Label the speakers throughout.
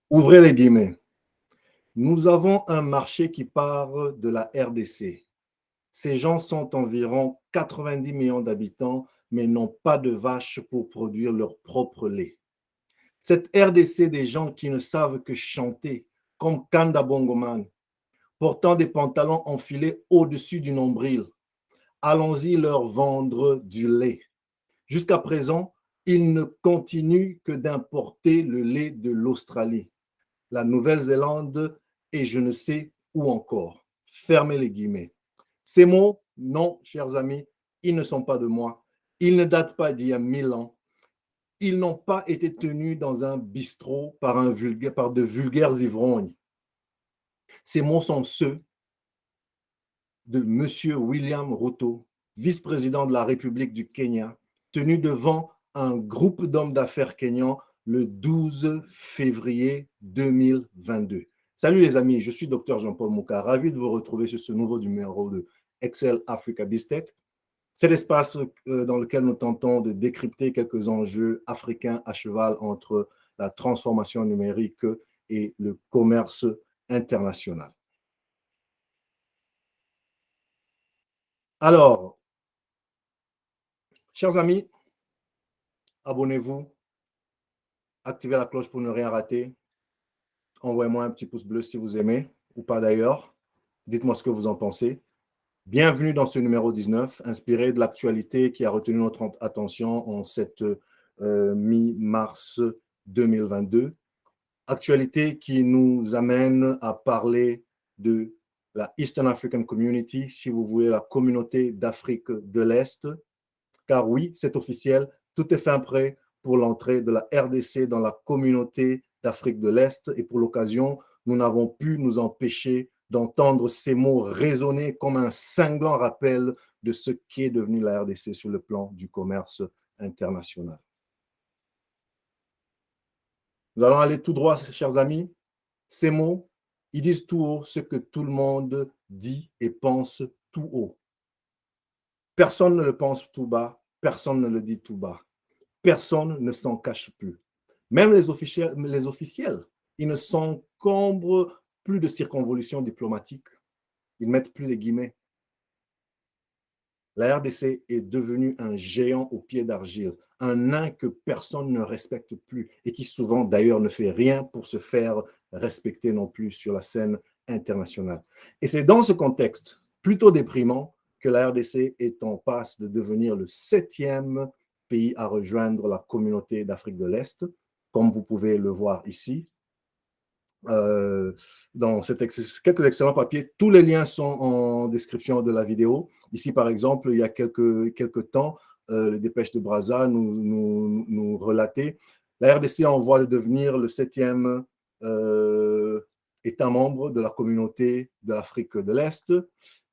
Speaker 1: Ouvrez les guillemets. Nous avons un marché qui part de la RDC. Ces gens sont environ 90 millions d'habitants, mais n'ont pas de vaches pour produire leur propre lait. Cette RDC des gens qui ne savent que chanter, comme Kanda Bongoman, portant des pantalons enfilés au-dessus du nombril. Allons-y leur vendre du lait. Jusqu'à présent, ils ne continuent que d'importer le lait de l'Australie, la Nouvelle-Zélande et je ne sais où encore. Fermez les guillemets. Ces mots, non, chers amis, ils ne sont pas de moi. Ils ne datent pas d'il y a 1000 ans. Ils n'ont pas été tenus dans un bistrot par de vulgaires ivrognes. Ces mots sont ceux de M. William Ruto, vice-président de la République du Kenya, tenu devant un groupe d'hommes d'affaires kenyans le 12 février 2022. Salut les amis, je suis Dr Jean-Paul Mouka, ravi de vous retrouver sur ce nouveau numéro de Excel Africa BizTech. C'est l'espace dans lequel nous tentons de décrypter quelques enjeux africains à cheval entre la transformation numérique et le commerce international. Alors, chers amis, abonnez-vous, activez la cloche pour ne rien rater. Envoyez-moi un petit pouce bleu si vous aimez, ou pas d'ailleurs. Dites-moi ce que vous en pensez. Bienvenue dans ce numéro 19, inspiré de l'actualité qui a retenu notre attention en cette mi-mars 2022. Actualité qui nous amène à parler de la Eastern African Community, si vous voulez, la communauté d'Afrique de l'Est. Car oui, c'est officiel, tout est fin prêt pour l'entrée de la RDC dans la communauté d'Afrique de l'Est. Et pour l'occasion, nous n'avons pu nous empêcher d'entendre ces mots résonner comme un cinglant rappel de ce qu'est devenu la RDC sur le plan du commerce international. Nous allons aller tout droit, chers amis. Ces mots, ils disent tout haut ce que tout le monde dit et pense tout haut. Personne ne le pense tout bas, personne ne le dit tout bas. Personne ne s'en cache plus. Même les officiels, ils ne s'encombrent plus de circonvolutions diplomatiques. Ils mettent plus les guillemets. La RDC est devenue un géant au pied d'argile, un nain que personne ne respecte plus et qui souvent d'ailleurs ne fait rien pour se faire respecter non plus sur la scène internationale. Et c'est dans ce contexte plutôt déprimant que la RDC est en passe de devenir le 7e pays à rejoindre la communauté d'Afrique de l'Est, comme vous pouvez le voir ici. Dans quelques excellents papiers. Tous les liens sont en description de la vidéo. Ici, par exemple, il y a quelques temps, les dépêches de Brazza nous relataient. La RDC en voie de devenir le 7e État membre de la communauté de l'Afrique de l'Est.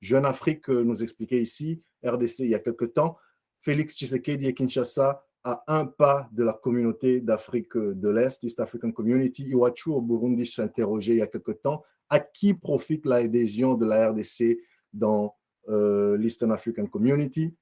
Speaker 1: Jeune Afrique nous expliquait ici, RDC il y a quelques temps, Félix Tshisekedi et Kinshasa à un pas de la communauté d'Afrique de l'Est, East African Community. Iwachu au Burundi s'interrogeait il y a quelque temps à qui profite l'adhésion de la RDC dans l'Eastern African Community.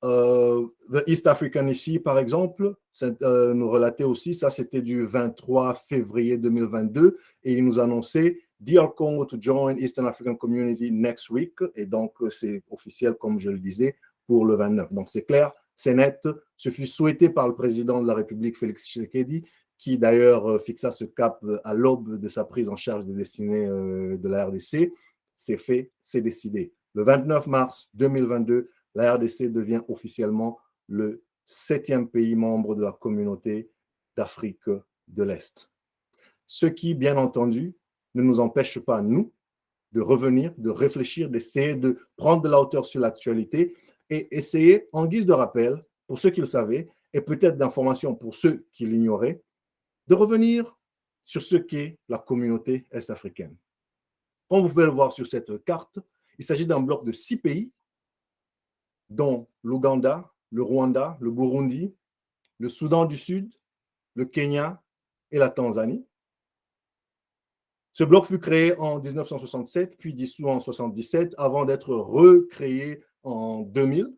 Speaker 1: The East African ici, par exemple, nous relatait aussi, ça c'était du 23 février 2022, et il nous annonçait Dear Congo to join Eastern African Community next week, et donc c'est officiel, comme je le disais, pour le 29. Donc c'est clair, c'est net, ce fut souhaité par le président de la République, Félix Tshisekedi, qui d'ailleurs fixa ce cap à l'aube de sa prise en charge des destinées de la RDC. C'est fait, c'est décidé. Le 29 mars 2022, la RDC devient officiellement le 7e pays membre de la communauté d'Afrique de l'Est. Ce qui, bien entendu, ne nous empêche pas, nous, de revenir, de réfléchir, d'essayer de prendre de la hauteur sur l'actualité et essayer, en guise de rappel, pour ceux qui le savaient, et peut-être d'information pour ceux qui l'ignoraient, de revenir sur ce qu'est la communauté est-africaine. Comme vous pouvez le voir sur cette carte, il s'agit d'un bloc de 6 pays, dont l'Ouganda, le Rwanda, le Burundi, le Soudan du Sud, le Kenya et la Tanzanie. Ce bloc fut créé en 1967, puis dissous en 1977, avant d'être recréé en 2000.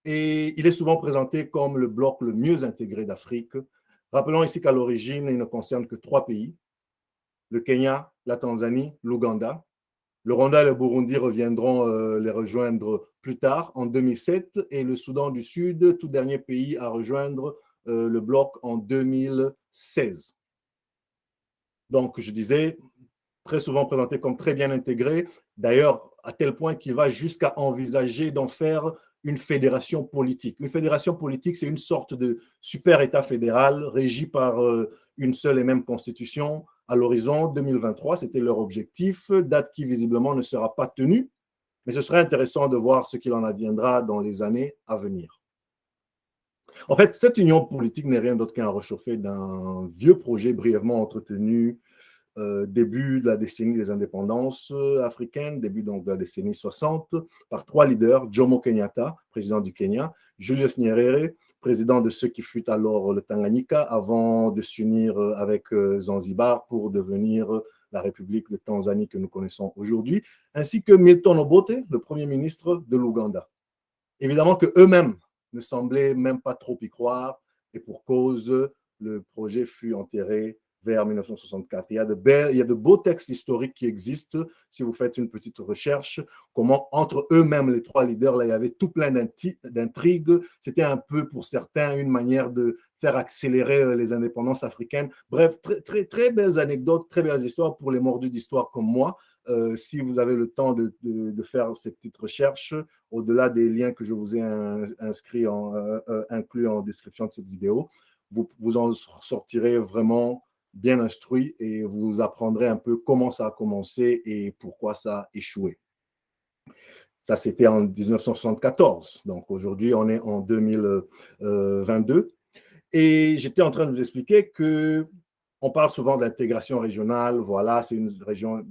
Speaker 1: Et il est souvent présenté comme le bloc le mieux intégré d'Afrique, Rappelons ici qu'à l'origine, il ne concerne que 3 pays, le Kenya, la Tanzanie, l'Ouganda. Le Rwanda et le Burundi reviendront les rejoindre plus tard, en 2007, et le Soudan du Sud, tout dernier pays à rejoindre le bloc en 2016. Donc, je disais, très souvent présenté comme très bien intégré, d'ailleurs, à tel point qu'il va jusqu'à envisager d'en faire une fédération politique. Une fédération politique, c'est une sorte de super État fédéral régi par une seule et même constitution à l'horizon 2023. C'était leur objectif, date qui visiblement ne sera pas tenue, mais ce serait intéressant de voir ce qu'il en adviendra dans les années à venir. En fait, cette union politique n'est rien d'autre qu'un réchauffé d'un vieux projet brièvement entretenu début de la décennie des indépendances africaines, début donc de la décennie 60, par 3 leaders, Jomo Kenyatta, président du Kenya, Julius Nyerere, président de ce qui fut alors le Tanganyika, avant de s'unir avec Zanzibar pour devenir la République de Tanzanie que nous connaissons aujourd'hui, ainsi que Milton Obote, le premier ministre de l'Ouganda. Évidemment qu'eux-mêmes ne semblaient même pas trop y croire, et pour cause, le projet fut enterré vers 1964. Il y a de beaux textes historiques qui existent, si vous faites une petite recherche, comment entre eux-mêmes, les 3 leaders, là, il y avait tout plein d'intrigues. C'était un peu, pour certains, une manière de faire accélérer les indépendances africaines. Bref, très, très, très belles anecdotes, très belles histoires pour les mordus d'histoire comme moi. Si vous avez le temps de faire ces petites recherches, au-delà des liens que je vous ai inclus en description de cette vidéo, vous en sortirez vraiment bien instruit et vous apprendrez un peu comment ça a commencé et pourquoi ça a échoué. Ça, c'était en 1974. Donc aujourd'hui, on est en 2022. Et j'étais en train de vous expliquer que on parle souvent de l'intégration régionale, voilà, c'est une région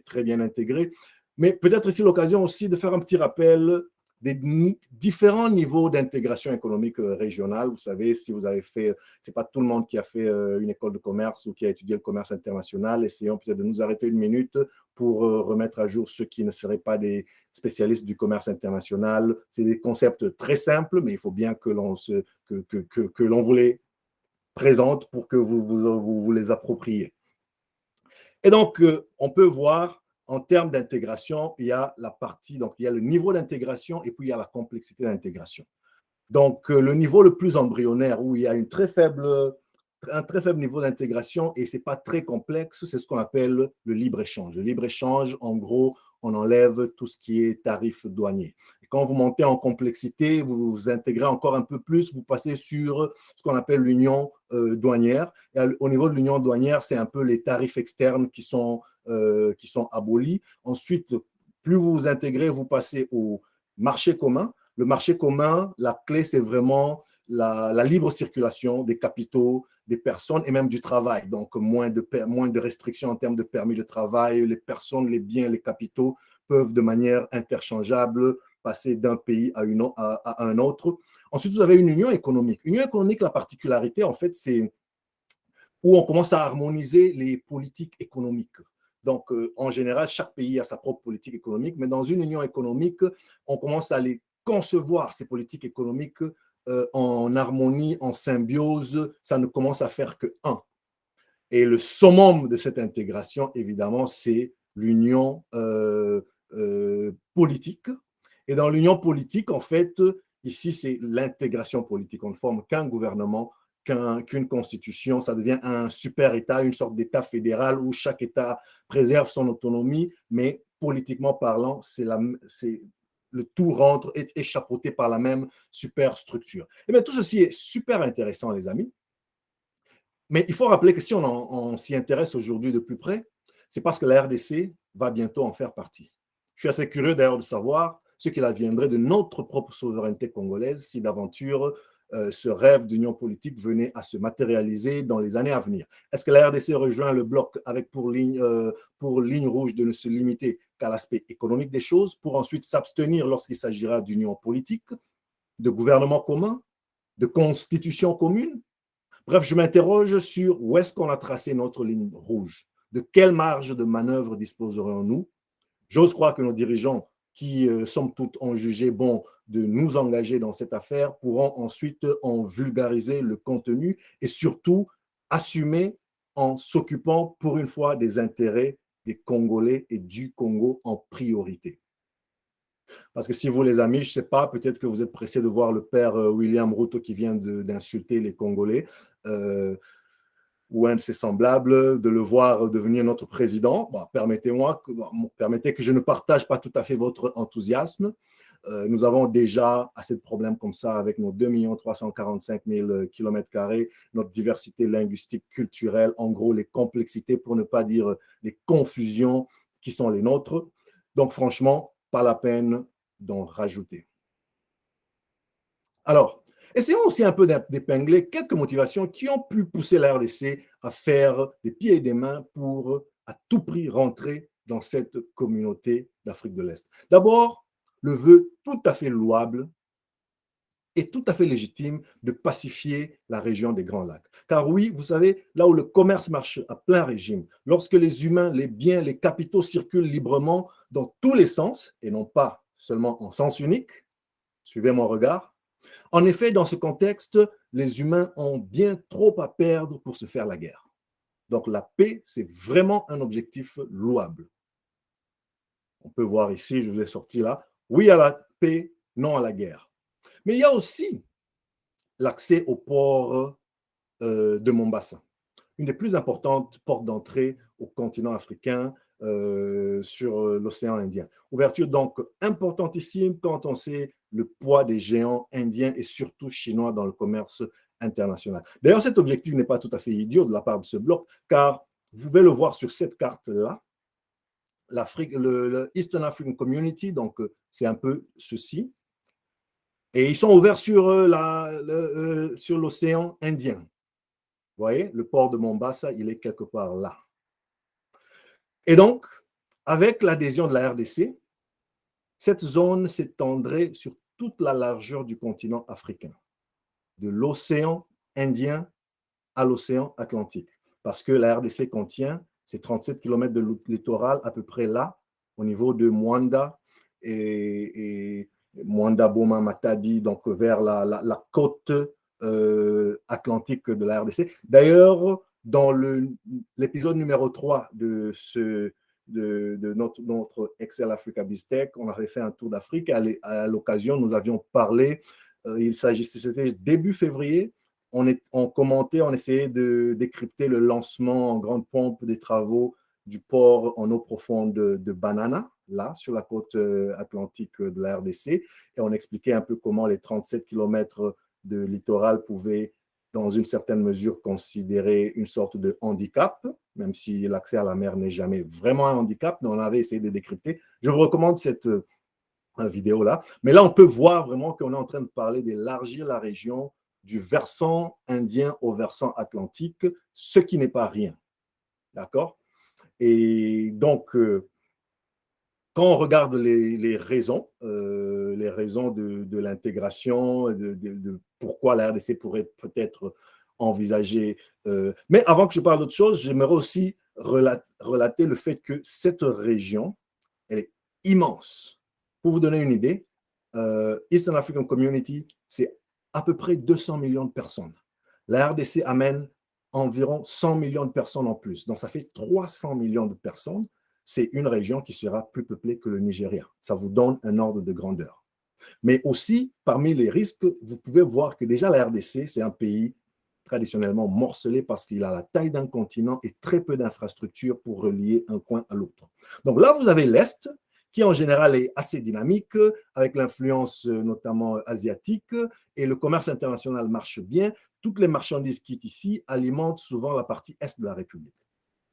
Speaker 1: très bien intégrée, mais peut-être ici l'occasion aussi de faire un petit rappel des différents niveaux d'intégration économique régionale. Vous savez, si vous avez fait, c'est pas tout le monde qui a fait une école de commerce ou qui a étudié le commerce international. Essayons peut-être de nous arrêter une minute pour remettre à jour ceux qui ne seraient pas des spécialistes du commerce international. C'est des concepts très simples, mais il faut bien que l'on vous les présente pour que vous les appropriez. Et donc, on peut voir en termes d'intégration, il y a la partie, donc il y a le niveau d'intégration et puis il y a la complexité d'intégration. Donc, le niveau le plus embryonnaire, où il y a un très faible niveau d'intégration et ce n'est pas très complexe, c'est ce qu'on appelle le libre-échange. Le libre-échange, en gros, on enlève tout ce qui est tarif douanier. Et quand vous montez en complexité, vous vous intégrez encore un peu plus, vous passez sur ce qu'on appelle l'union douanière. Et au niveau de l'union douanière, c'est un peu les tarifs externes qui sont abolis. Ensuite, plus vous vous intégrez, vous passez au marché commun. Le marché commun, la clé, c'est vraiment la libre circulation des capitaux, des personnes et même du travail. Donc, moins de restrictions en termes de permis de travail. Les personnes, les biens, les capitaux peuvent de manière interchangeable passer d'un pays à un autre. Ensuite, vous avez une union économique. Union économique, la particularité, en fait, c'est où on commence à harmoniser les politiques économiques. Donc, en général, chaque pays a sa propre politique économique, mais dans une union économique, on commence à les concevoir, ces politiques économiques, en harmonie, en symbiose. Ça ne commence à faire que un. Et le summum de cette intégration, évidemment, c'est l'union politique. Et dans l'union politique, en fait, ici, c'est l'intégration politique. On ne forme qu'un gouvernement, qu'une constitution. Ça devient un super État, une sorte d'État fédéral où chaque État préserve son autonomie, mais politiquement parlant, le tout rentre, est chapeauté par la même super structure. Et bien, tout ceci est super intéressant, les amis. Mais il faut rappeler que si on s'y intéresse aujourd'hui de plus près, c'est parce que la RDC va bientôt en faire partie. Je suis assez curieux d'ailleurs de savoir ce qu'il adviendrait de notre propre souveraineté congolaise si d'aventure ce rêve d'union politique venait à se matérialiser dans les années à venir. Est-ce que la RDC rejoint le bloc avec pour ligne rouge de ne se limiter qu'à l'aspect économique des choses pour ensuite s'abstenir lorsqu'il s'agira d'union politique, de gouvernement commun, de constitution commune? Bref, je m'interroge sur où est-ce qu'on a tracé notre ligne rouge. De quelle marge de manœuvre disposerions-nous? J'ose croire que nos dirigeants, qui, somme toute, ont jugé bon de nous engager dans cette affaire pourront ensuite en vulgariser le contenu et surtout assumer en s'occupant pour une fois des intérêts des Congolais et du Congo en priorité. Parce que si vous, les amis, je ne sais pas, peut-être que vous êtes pressés de voir le père William Ruto qui vient d'insulter les Congolais, ou un de ses semblables, de le voir devenir notre président. Bon, permettez que je ne partage pas tout à fait votre enthousiasme. Nous avons déjà assez de problèmes comme ça avec nos 2 345 000 km², notre diversité linguistique, culturelle, en gros les complexités, pour ne pas dire les confusions qui sont les nôtres. Donc franchement, pas la peine d'en rajouter. Alors, essayons aussi un peu d'épingler quelques motivations qui ont pu pousser la RDC à faire des pieds et des mains pour à tout prix rentrer dans cette communauté d'Afrique de l'Est. D'abord, le vœu tout à fait louable et tout à fait légitime de pacifier la région des Grands Lacs. Car oui, vous savez, là où le commerce marche à plein régime, lorsque les humains, les biens, les capitaux circulent librement dans tous les sens, et non pas seulement en sens unique, suivez mon regard. En effet, dans ce contexte, les humains ont bien trop à perdre pour se faire la guerre. Donc la paix, c'est vraiment un objectif louable. On peut voir ici, je vous ai sorti là, oui à la paix, non à la guerre. Mais il y a aussi l'accès au port de Mombasa, une des plus importantes portes d'entrée au continent africain sur l'océan Indien. Ouverture donc importantissime quand on sait le poids des géants indiens et surtout chinois dans le commerce international. D'ailleurs, cet objectif n'est pas tout à fait idiot de la part de ce bloc, car vous pouvez le voir sur cette carte-là, l'Afrique, le Eastern African Community, donc c'est un peu ceci, et ils sont ouverts sur l'océan Indien. Vous voyez, le port de Mombasa, il est quelque part là. Et donc, avec l'adhésion de la RDC, cette zone s'étendrait sur toute la largeur du continent africain, de l'océan Indien à l'océan Atlantique, parce que la RDC contient ces 37 km de littoral à peu près là, au niveau de Mwanda et Mwanda, Boma, Matadi, donc vers la côte atlantique de la RDC. D'ailleurs, dans l'épisode numéro 3 de notre Excel Africa Bistec, on avait fait un tour d'Afrique. À l'occasion, nous avions parlé, il s'agissait, c'était début février, on commentait, on essayait de décrypter le lancement en grande pompe des travaux du port en eau profonde de Banana, là, sur la côte atlantique de la RDC, et on expliquait un peu comment les 37 km de littoral pouvaient, dans une certaine mesure, considérer une sorte de handicap, même si l'accès à la mer n'est jamais vraiment un handicap, mais on avait essayé de décrypter. Je vous recommande cette vidéo-là. Mais là, on peut voir vraiment qu'on est en train de parler d'élargir la région du versant indien au versant atlantique, ce qui n'est pas rien. D'accord? Et donc, quand on regarde les raisons de l'intégration, de pourquoi la RDC pourrait peut-être envisager. Mais avant que je parle d'autre chose, j'aimerais aussi relater le fait que cette région, elle est immense. Pour vous donner une idée, Eastern African Community, c'est à peu près 200 millions de personnes. La RDC amène environ 100 millions de personnes en plus. Donc, ça fait 300 millions de personnes. C'est une région qui sera plus peuplée que le Nigeria. Ça vous donne un ordre de grandeur. Mais aussi, parmi les risques, vous pouvez voir que déjà la RDC, c'est un pays traditionnellement morcelé parce qu'il a la taille d'un continent et très peu d'infrastructures pour relier un coin à l'autre. Donc là, vous avez l'Est, qui en général est assez dynamique, avec l'influence notamment asiatique, et le commerce international marche bien. Toutes les marchandises qui sont ici alimentent souvent la partie Est de la République.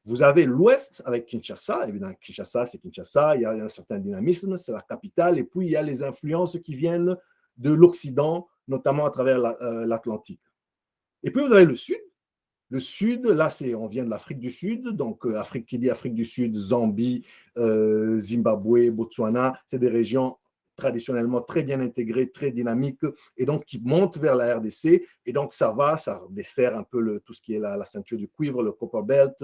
Speaker 1: Vous avez l'Ouest avec Kinshasa, évidemment, Kinshasa, c'est Kinshasa, il y a un certain dynamisme, c'est la capitale, et puis il y a les influences qui viennent de l'Occident, notamment à travers l'Atlantique. Et puis vous avez le Sud. Le Sud, là, on vient de l'Afrique du Sud, donc Afrique, qui dit Afrique du Sud, Zambie, Zimbabwe, Botswana, c'est des régions traditionnellement très bien intégrées, très dynamiques, et donc qui montent vers la RDC, et donc ça dessert un peu tout ce qui est la ceinture du cuivre, le Copper Belt,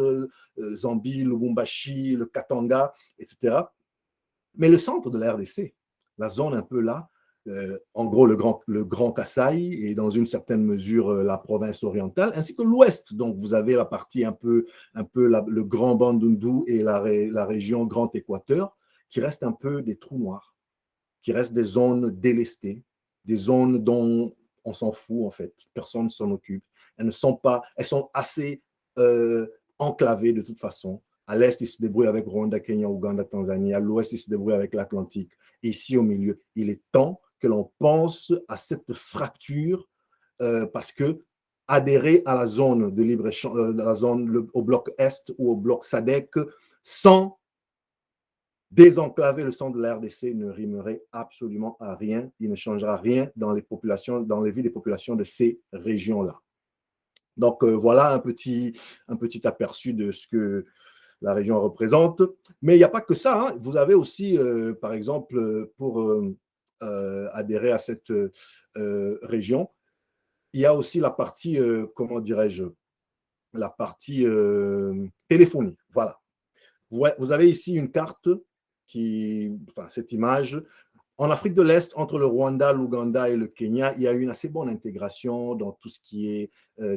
Speaker 1: Zambie, Lubumbashi, le Katanga, etc. Mais le centre de la RDC, la zone un peu là, en gros le grand Kasaï et dans une certaine mesure la province orientale, ainsi que l'ouest. Donc vous avez la partie le grand Bandundu et la région Grand Équateur, qui restent un peu des trous noirs, qui restent des zones délestées, des zones dont on s'en fout en fait, personne ne s'en occupe. Elles sont assez enclavées de toute façon. À l'est, ils se débrouillent avec Rwanda, Kenya, Ouganda, Tanzanie. À l'ouest, ils se débrouillent avec l'Atlantique. Et ici, au milieu, il est temps que l'on pense à cette fracture parce que adhérer à la zone de libre-échange, au bloc Est ou au bloc SADC, sans désenclaver le centre de la RDC ne rimerait absolument à rien. Il ne changera rien dans les vies des populations de ces régions-là. Donc, voilà un petit aperçu de ce que la région représente. Mais il n'y a pas que ça. Hein. Vous avez aussi, par exemple, pour adhérer à cette région, il y a aussi la partie, comment dirais-je, la partie téléphonie. Voilà. Vous avez ici une carte cette image. En Afrique de l'Est, entre le Rwanda, l'Ouganda et le Kenya, il y a une assez bonne intégration dans tout ce qui est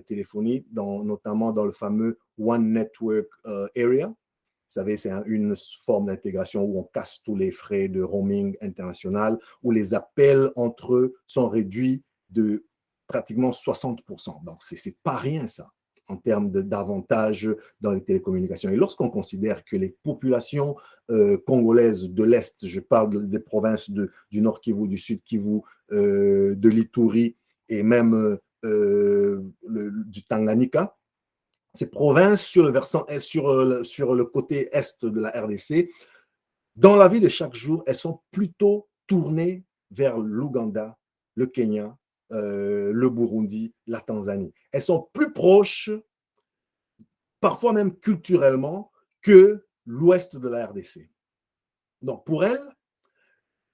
Speaker 1: téléphonie, notamment dans le fameux One Network Area. Vous savez, c'est une forme d'intégration où on casse tous les frais de roaming international, où les appels entre eux sont réduits de pratiquement 60%. Donc, ce n'est pas rien, ça, en termes d'avantages dans les télécommunications. Et lorsqu'on considère que les populations congolaises de l'Est, je parle des provinces du Nord Kivu, du Sud Kivu, de l'Ituri et même du Tanganyika, ces provinces sur le versant est sur le côté est de la RDC, dans la vie de chaque jour, elles sont plutôt tournées vers l'Ouganda, le Kenya, le Burundi, la Tanzanie. Elles sont plus proches, parfois même culturellement, que l'ouest de la RDC. Donc pour elles,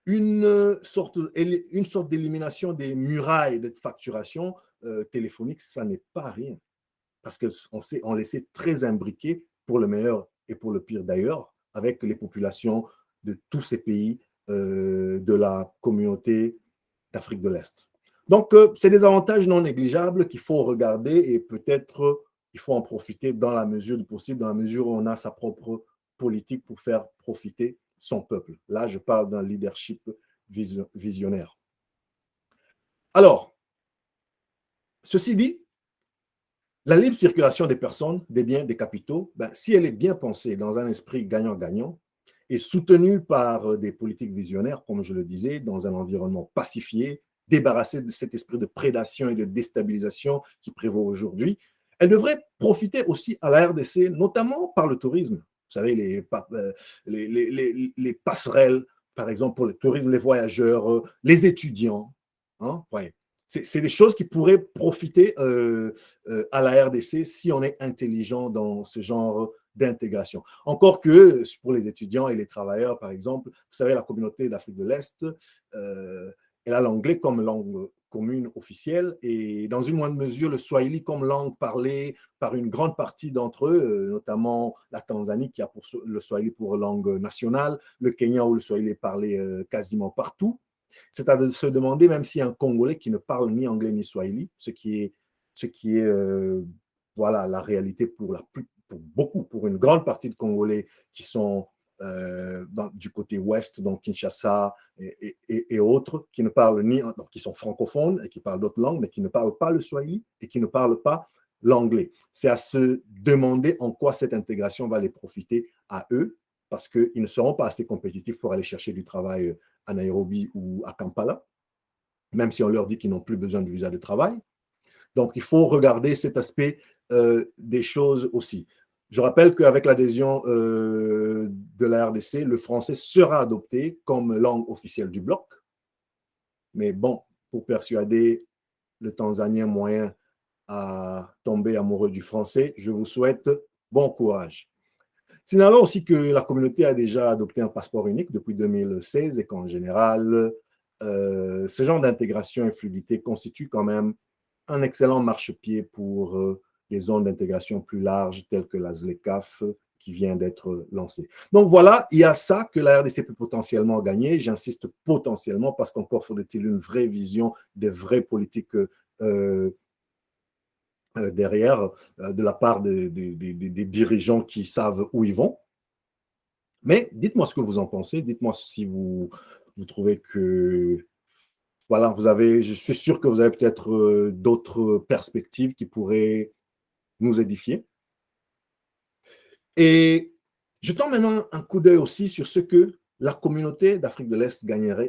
Speaker 1: une sorte d'élimination des murailles de facturation téléphonique, ça n'est pas rien. Parce qu'on les sait très imbriqués, pour le meilleur et pour le pire d'ailleurs, avec les populations de tous ces pays de la communauté d'Afrique de l'Est. Donc, c'est des avantages non négligeables qu'il faut regarder et peut-être il faut en profiter dans la mesure du possible, dans la mesure où on a sa propre politique pour faire profiter son peuple. Là, je parle d'un leadership visionnaire. Alors, ceci dit, la libre circulation des personnes, des biens, des capitaux, si elle est bien pensée dans un esprit gagnant-gagnant et soutenue par des politiques visionnaires, comme je le disais, dans un environnement pacifié, débarrassé de cet esprit de prédation et de déstabilisation qui prévaut aujourd'hui, elle devrait profiter aussi à la RDC, notamment par le tourisme. Vous savez, les passerelles, par exemple, pour le tourisme, les voyageurs, les étudiants. Hein, ouais. C'est des choses qui pourraient profiter à la RDC si on est intelligent dans ce genre d'intégration. Encore que pour les étudiants et les travailleurs, par exemple, vous savez, la communauté d'Afrique de l'Est, elle a l'anglais comme langue commune officielle et dans une moindre mesure le swahili comme langue parlée par une grande partie d'entre eux, notamment la Tanzanie qui a le swahili pour langue nationale, le Kenya où le swahili est parlé quasiment partout. C'est à se demander même si un Congolais qui ne parle ni anglais ni swahili, ce qui est voilà, la réalité pour une grande partie de Congolais qui sont du côté ouest, donc Kinshasa et autres, qui ne parlent donc qui sont francophones et qui parlent d'autres langues, mais qui ne parlent pas le swahili et qui ne parlent pas l'anglais. C'est à se demander en quoi cette intégration va les profiter à eux, parce qu'ils ne seront pas assez compétitifs pour aller chercher du travail à Nairobi ou à Kampala, même si on leur dit qu'ils n'ont plus besoin de visa de travail. Donc, il faut regarder cet aspect des choses aussi. Je rappelle qu'avec l'adhésion de la RDC, le français sera adopté comme langue officielle du bloc. Mais bon, pour persuader le Tanzanien moyen à tomber amoureux du français, je vous souhaite bon courage. Signalons aussi que la communauté a déjà adopté un passeport unique depuis 2016 et qu'en général, ce genre d'intégration et fluidité constitue quand même un excellent marchepied pour les zones d'intégration plus larges telles que la ZLECAf qui vient d'être lancé. Donc voilà, il y a ça que la RDC peut potentiellement gagner. J'insiste potentiellement parce qu'encore faudrait-il une vraie vision, des vraies politiques derrière de la part des dirigeants qui savent où ils vont. Mais dites-moi ce que vous en pensez. Dites-moi si vous trouvez que voilà, je suis sûr que vous avez peut-être d'autres perspectives qui pourraient nous édifier. Et je tends maintenant un coup d'œil aussi sur ce que la communauté d'Afrique de l'Est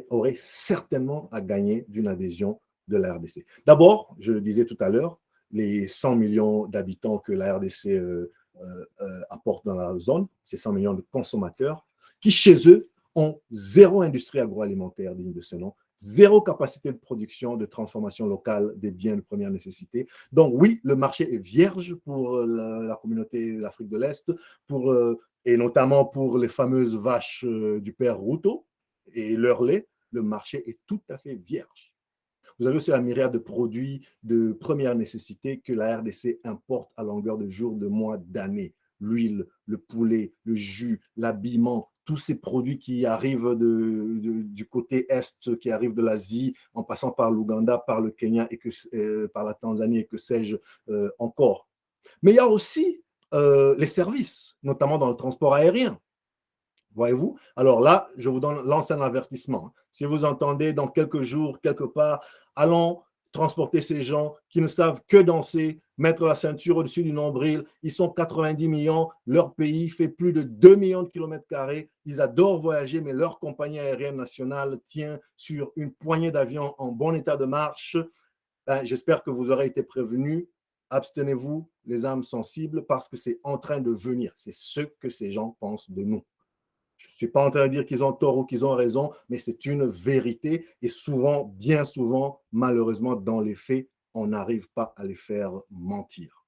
Speaker 1: aurait certainement à gagner d'une adhésion de la RDC. D'abord, je le disais tout à l'heure, les 100 millions d'habitants que la RDC apporte dans la zone, ces 100 millions de consommateurs, qui chez eux ont zéro industrie agroalimentaire digne de ce nom, zéro capacité de production, de transformation locale des biens de première nécessité. Donc oui, le marché est vierge pour la communauté d'Afrique de l'Est, et notamment pour les fameuses vaches du père Ruto et leur lait, le marché est tout à fait vierge. Vous avez aussi la myriade de produits de première nécessité que la RDC importe à longueur de jours, de mois, d'années. L'huile, le poulet, le jus, l'habillement, tous ces produits qui arrivent du côté Est, qui arrivent de l'Asie, en passant par l'Ouganda, par le Kenya, par la Tanzanie et que sais-je encore. Mais il y a aussi les services, notamment dans le transport aérien. Voyez-vous? Alors là, je vous lance un avertissement. Si vous entendez dans quelques jours, quelque part, allons transporter ces gens qui ne savent que danser, mettre la ceinture au-dessus du nombril, ils sont 90 millions, leur pays fait plus de 2 millions de kilomètres carrés, ils adorent voyager, mais leur compagnie aérienne nationale tient sur une poignée d'avions en bon état de marche. J'espère que vous aurez été prévenus. Abstenez-vous, les âmes sensibles, parce que c'est en train de venir. C'est ce que ces gens pensent de nous. Je ne suis pas en train de dire qu'ils ont tort ou qu'ils ont raison, mais c'est une vérité et souvent, bien souvent, malheureusement, dans les faits, on n'arrive pas à les faire mentir.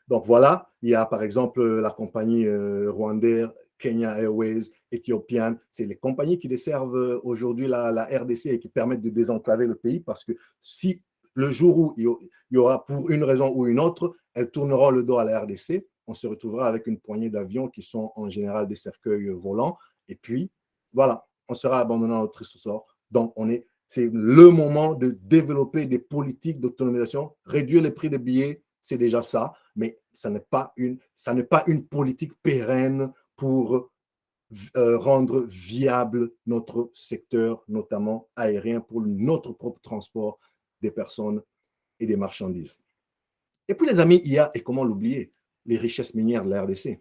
Speaker 1: Donc voilà, il y a par exemple la compagnie Rwandair, Kenya Airways, Ethiopian, c'est les compagnies qui desservent aujourd'hui la RDC et qui permettent de désenclaver le pays parce que si le jour où il y aura pour une raison ou une autre, elles tourneront le dos à la RDC, on se retrouvera avec une poignée d'avions qui sont en général des cercueils volants et puis voilà, on sera abandonné à notre triste sort. Donc c'est le moment de développer des politiques d'autonomisation, réduire les prix des billets, c'est déjà ça, mais ça n'est pas une politique pérenne pour rendre viable notre secteur, notamment aérien, pour notre propre transport des personnes et des marchandises. Et puis, les amis, il y a, et comment l'oublier, les richesses minières de la RDC.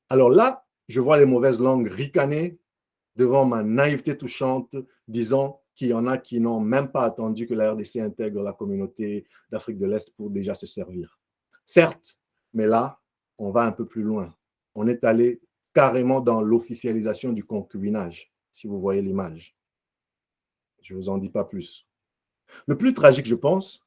Speaker 1: Alors là, je vois les mauvaises langues ricaner devant ma naïveté touchante, disant qu'il y en a qui n'ont même pas attendu que la RDC intègre la communauté d'Afrique de l'Est pour déjà se servir. Certes, mais là, on va un peu plus loin. On est allé carrément dans l'officialisation du concubinage, si vous voyez l'image. Je ne vous en dis pas plus. Le plus tragique, je pense,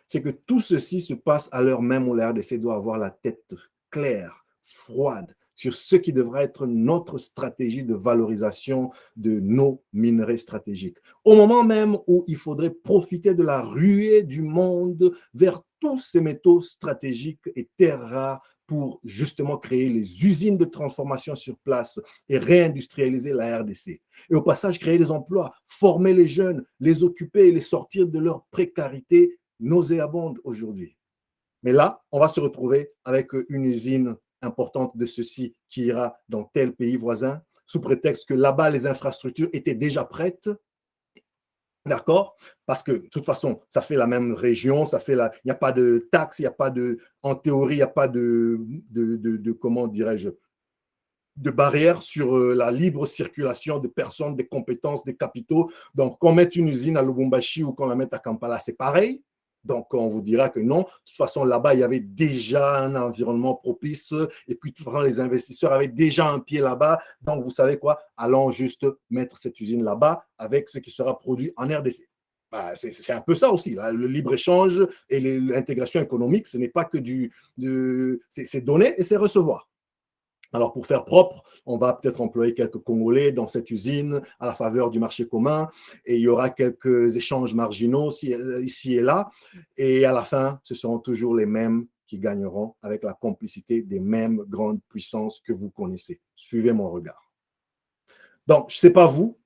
Speaker 1: c'est que tout ceci se passe à l'heure même où la RDC doit avoir la tête claire, froide, sur ce qui devrait être notre stratégie de valorisation de nos minerais stratégiques. Au moment même où il faudrait profiter de la ruée du monde vers tous ces métaux stratégiques et terres rares pour justement créer les usines de transformation sur place et réindustrialiser la RDC. Et au passage, créer des emplois, former les jeunes, les occuper et les sortir de leur précarité nauséabonde aujourd'hui. Mais là, on va se retrouver avec une usine importante de ceci qui ira dans tel pays voisin, sous prétexte que là-bas, les infrastructures étaient déjà prêtes. D'accord? Parce que de toute façon, ça fait la même région, il n'y a pas de taxes, il n'y a pas de, en théorie, il n'y a pas comment dirais-je, de barrière sur la libre circulation de personnes, des compétences, des capitaux. Donc, qu'on mette une usine à Lubumbashi ou qu'on la mette à Kampala, c'est pareil. Donc, on vous dira que non. De toute façon, là-bas, il y avait déjà un environnement propice. Et puis, de toute façon, les investisseurs avaient déjà un pied là-bas. Donc, vous savez quoi? Allons juste mettre cette usine là-bas avec ce qui sera produit en RDC. Bah, c'est un peu ça aussi. Là. Le libre-échange et l'intégration économique, ce n'est pas que c'est donner et c'est recevoir. Alors, pour faire propre, on va peut-être employer quelques Congolais dans cette usine à la faveur du marché commun et il y aura quelques échanges marginaux ici et là. Et à la fin, ce seront toujours les mêmes qui gagneront avec la complicité des mêmes grandes puissances que vous connaissez. Suivez mon regard. Donc, je ne sais pas vous,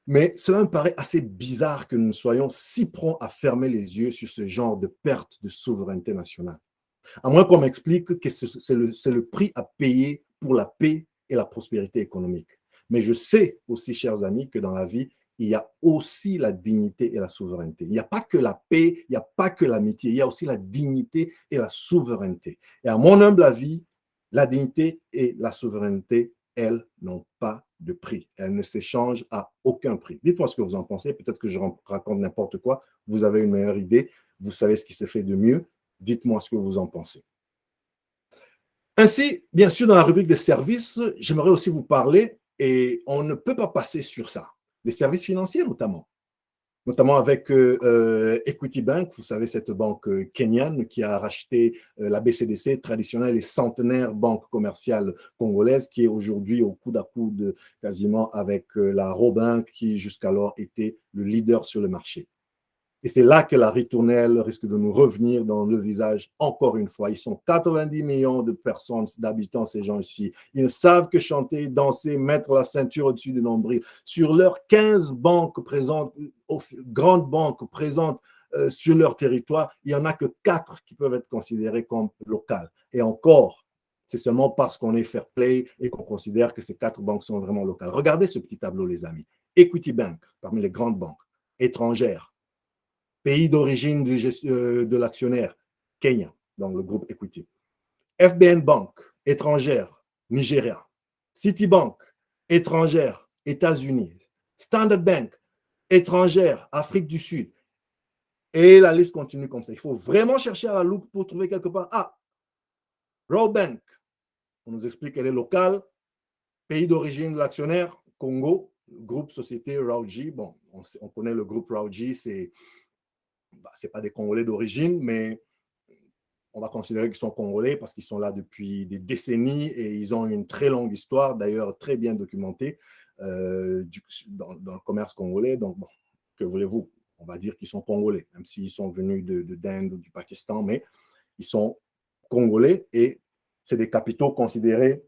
Speaker 1: mais cela me paraît assez bizarre que nous soyons si prompts à fermer les yeux sur ce genre de perte de souveraineté nationale. À moins qu'on m'explique que c'est le prix à payer pour la paix et la prospérité économique. Mais je sais aussi, chers amis, que dans la vie, il y a aussi la dignité et la souveraineté. Il n'y a pas que la paix, il n'y a pas que l'amitié, il y a aussi la dignité et la souveraineté. Et à mon humble avis, la dignité et la souveraineté, elles n'ont pas de prix. Elles ne s'échangent à aucun prix. Dites-moi ce que vous en pensez. Peut-être que je raconte n'importe quoi. Vous avez une meilleure idée. Vous savez ce qui se fait de mieux. Dites-moi ce que vous en pensez. Ainsi, bien sûr, dans la rubrique des services, j'aimerais aussi vous parler, et on ne peut pas passer sur ça, les services financiers notamment avec Equity Bank, vous savez, cette banque kenyane qui a racheté la BCDC, traditionnelle et centenaire banque commerciale congolaise, qui est aujourd'hui au coude à coude quasiment avec la Robank, qui jusqu'alors était le leader sur le marché. Et c'est là que la ritournelle risque de nous revenir dans le visage encore une fois. Ils sont 90 millions de personnes, d'habitants, ces gens ici. Ils ne savent que chanter, danser, mettre la ceinture au-dessus du nombril. Sur leurs 15 banques présentes, grandes banques présentes sur leur territoire, il n'y en a que 4 qui peuvent être considérées comme locales. Et encore, c'est seulement parce qu'on est fair play et qu'on considère que ces 4 banques sont vraiment locales. Regardez ce petit tableau, les amis. Equity Bank, parmi les grandes banques étrangères. Pays d'origine de l'actionnaire, Kenya, dans le groupe Equity. FBN Bank, étrangère, Nigeria. Citibank, étrangère, États-Unis. Standard Bank, étrangère, Afrique du Sud. Et la liste continue comme ça. Il faut vraiment chercher à la loupe pour trouver quelque part. Ah, Royal Bank, on nous explique qu'elle est locale. Pays d'origine de l'actionnaire, Congo. Groupe société Rauji. Bon, on connaît le groupe Rauji, c'est pas des Congolais d'origine, mais on va considérer qu'ils sont Congolais parce qu'ils sont là depuis des décennies et ils ont une très longue histoire, d'ailleurs très bien documentée dans le commerce congolais. Donc, bon, que voulez-vous? On va dire qu'ils sont Congolais, même s'ils sont venus d'Inde ou du Pakistan, mais ils sont Congolais et c'est des capitaux considérés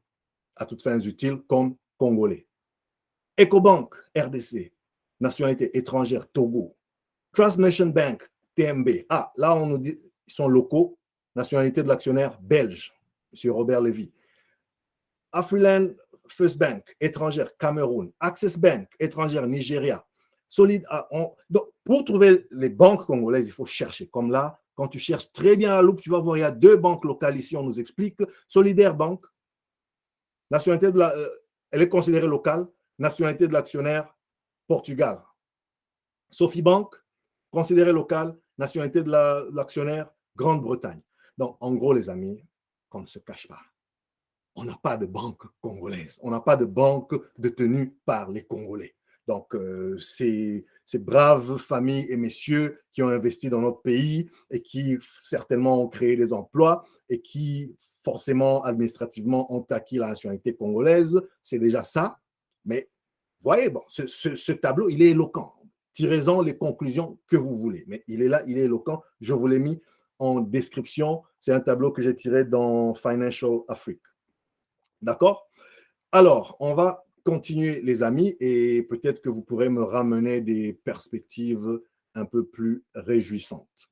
Speaker 1: à toutes fins utiles comme Congolais. Ecobank, RDC, nationalité étrangère, Togo. Trust Nation Bank, TMB. Ah, là, on nous dit ils sont locaux, nationalité de l'actionnaire belge, M. Robert Lévy. Afriland First Bank, étrangère, Cameroun. Access Bank, étrangère, Nigeria. Solide. Donc, pour trouver les banques congolaises, il faut chercher. Comme là, quand tu cherches très bien à la loupe, tu vas voir, il y a 2 banques locales ici, on nous explique. Solidaire Bank, nationalité elle est considérée locale, nationalité de l'actionnaire, Portugal. Sophie Bank, considérée locale, nationalité de l'actionnaire, Grande-Bretagne. Donc, en gros, les amis, qu'on ne se cache pas, on n'a pas de banque congolaise, on n'a pas de banque détenue par les Congolais. Donc, ces braves familles et messieurs qui ont investi dans notre pays et qui certainement ont créé des emplois et qui forcément administrativement ont acquis la nationalité congolaise, c'est déjà ça. Mais voyez, bon, ce tableau, il est éloquent. Tirez-en les conclusions que vous voulez. Mais il est là, il est éloquent. Je vous l'ai mis en description. C'est un tableau que j'ai tiré dans Financial Afrique. D'accord? Alors, on va continuer, les amis, et peut-être que vous pourrez me ramener des perspectives un peu plus réjouissantes.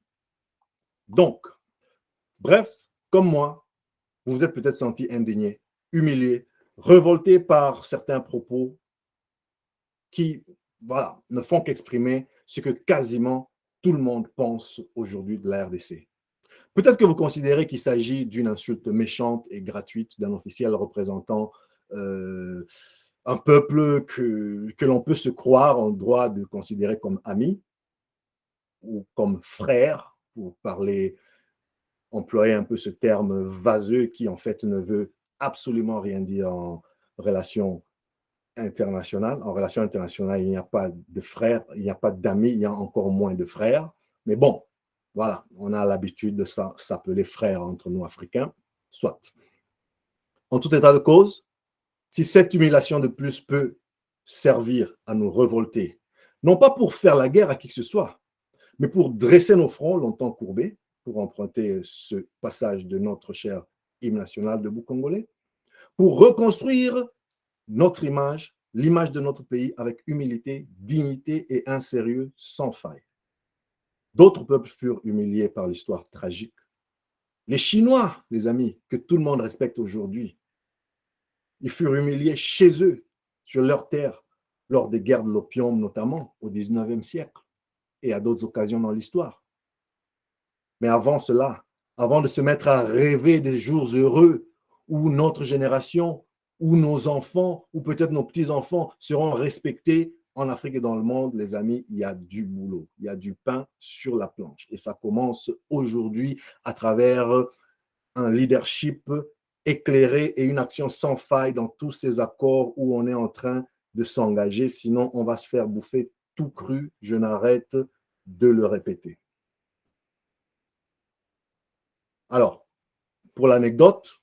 Speaker 1: Donc, bref, comme moi, vous vous êtes peut-être senti indigné, humilié, révolté par certains propos qui, voilà, ne font qu'exprimer ce que quasiment tout le monde pense aujourd'hui de la RDC. Peut-être que vous considérez qu'il s'agit d'une insulte méchante et gratuite d'un officiel représentant un peuple que l'on peut se croire en droit de considérer comme ami ou comme frère, pour parler, employer un peu ce terme vaseux qui en fait ne veut absolument rien dire en relation internationale. En relation internationale, il n'y a pas de frères, il n'y a pas d'amis, il y a encore moins de frères. Mais bon, voilà, on a l'habitude de s'appeler frères entre nous Africains, soit. En tout état de cause, si cette humiliation de plus peut servir à nous révolter, non pas pour faire la guerre à qui que ce soit, mais pour dresser nos fronts longtemps courbés, pour emprunter ce passage de notre cher hymne national debout congolais, pour reconstruire notre image, l'image de notre pays avec humilité, dignité et un sérieux sans faille. D'autres peuples furent humiliés par l'histoire tragique. Les Chinois, les amis, que tout le monde respecte aujourd'hui, ils furent humiliés chez eux, sur leur terre, lors des guerres de l'opium notamment, au XIXe siècle, et à d'autres occasions dans l'histoire. Mais avant cela, avant de se mettre à rêver des jours heureux où notre génération, où nos enfants, ou peut-être nos petits-enfants seront respectés en Afrique et dans le monde, les amis, il y a du boulot, il y a du pain sur la planche. Et ça commence aujourd'hui à travers un leadership éclairé et une action sans faille dans tous ces accords où on est en train de s'engager. Sinon, on va se faire bouffer tout cru. Je n'arrête de le répéter. Alors, pour l'anecdote,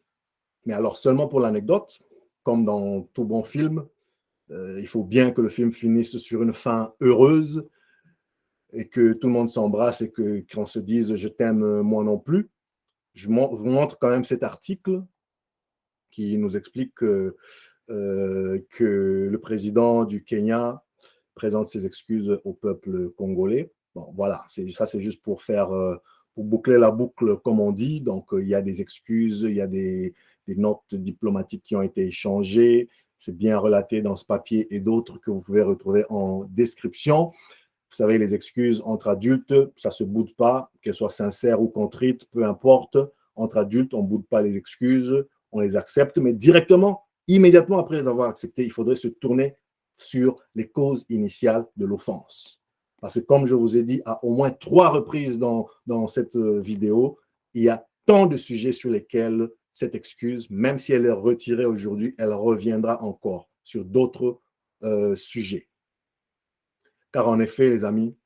Speaker 1: mais alors seulement pour l'anecdote, comme dans tout bon film, il faut bien que le film finisse sur une fin heureuse et que tout le monde s'embrasse et qu'on se dise « je t'aime moi non plus ». Je vous montre quand même cet article qui nous explique que le président du Kenya présente ses excuses au peuple congolais. Bon, voilà, ça c'est juste pour faire, pour boucler la boucle, comme on dit. Donc, il y a des excuses, il y a des notes diplomatiques qui ont été échangées. C'est bien relaté dans ce papier et d'autres que vous pouvez retrouver en description. Vous savez, les excuses entre adultes, ça ne se boude pas, qu'elles soient sincères ou contrites, peu importe. Entre adultes, on ne boude pas les excuses, on les accepte, mais directement, immédiatement après les avoir acceptées, il faudrait se tourner sur les causes initiales de l'offense. Parce que comme je vous ai dit à au moins 3 reprises dans cette vidéo, il y a tant de sujets sur lesquels cette excuse, même si elle est retirée aujourd'hui, elle reviendra encore sur d'autres sujets. Car en effet, les amis,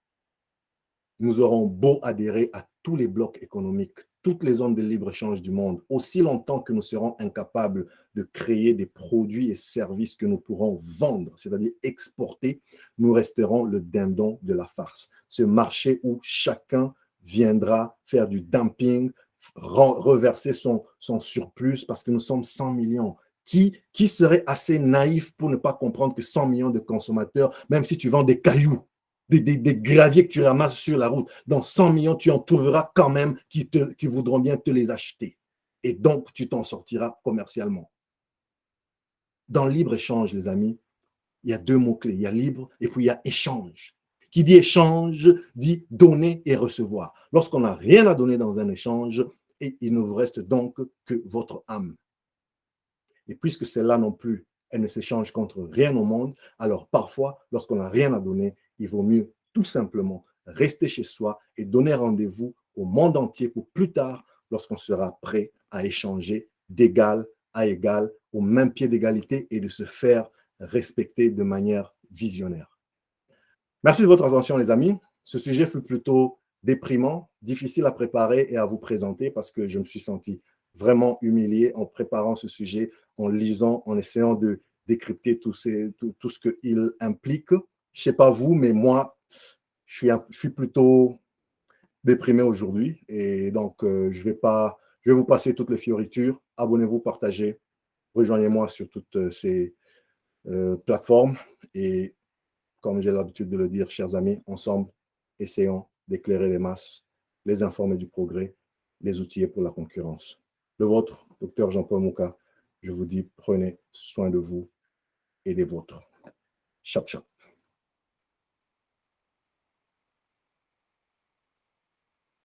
Speaker 1: nous aurons beau adhérer à tous les blocs économiques, toutes les zones de libre-échange du monde, aussi longtemps que nous serons incapables de créer des produits et services que nous pourrons vendre, c'est-à-dire exporter, nous resterons le dindon de la farce. Ce marché où chacun viendra faire du dumping, reverser son surplus parce que nous sommes 100 millions. Qui serait assez naïf pour ne pas comprendre que 100 millions de consommateurs, même si tu vends des cailloux, des graviers que tu ramasses sur la route, dans 100 millions, tu en trouveras quand même qui voudront bien te les acheter. Et donc, tu t'en sortiras commercialement. Dans le libre-échange, les amis, il y a 2 mots-clés. Il y a libre et puis il y a échange. Qui dit échange dit donner et recevoir. Lorsqu'on n'a rien à donner dans un échange, il ne vous reste donc que votre âme. Et puisque celle-là non plus, elle ne s'échange contre rien au monde, alors parfois, lorsqu'on n'a rien à donner, il vaut mieux tout simplement rester chez soi et donner rendez-vous au monde entier pour plus tard, lorsqu'on sera prêt à échanger d'égal à égal, au même pied d'égalité et de se faire respecter de manière visionnaire. Merci de votre attention, les amis. Ce sujet fut plutôt déprimant, difficile à préparer et à vous présenter parce que je me suis senti vraiment humilié en préparant ce sujet, en lisant, en essayant de décrypter tout ce qu'il implique. Je ne sais pas vous, mais moi, je suis plutôt déprimé aujourd'hui. Et donc, je vais vous passer toutes les fioritures. Abonnez-vous, partagez, rejoignez-moi sur toutes ces plateformes. Et comme j'ai l'habitude de le dire, chers amis, ensemble, essayons d'éclairer les masses, les informer du progrès, les outiller pour la concurrence. Le vôtre, Dr Jean-Paul Mouka, je vous dis, prenez soin de vous et des vôtres. Chap, chap.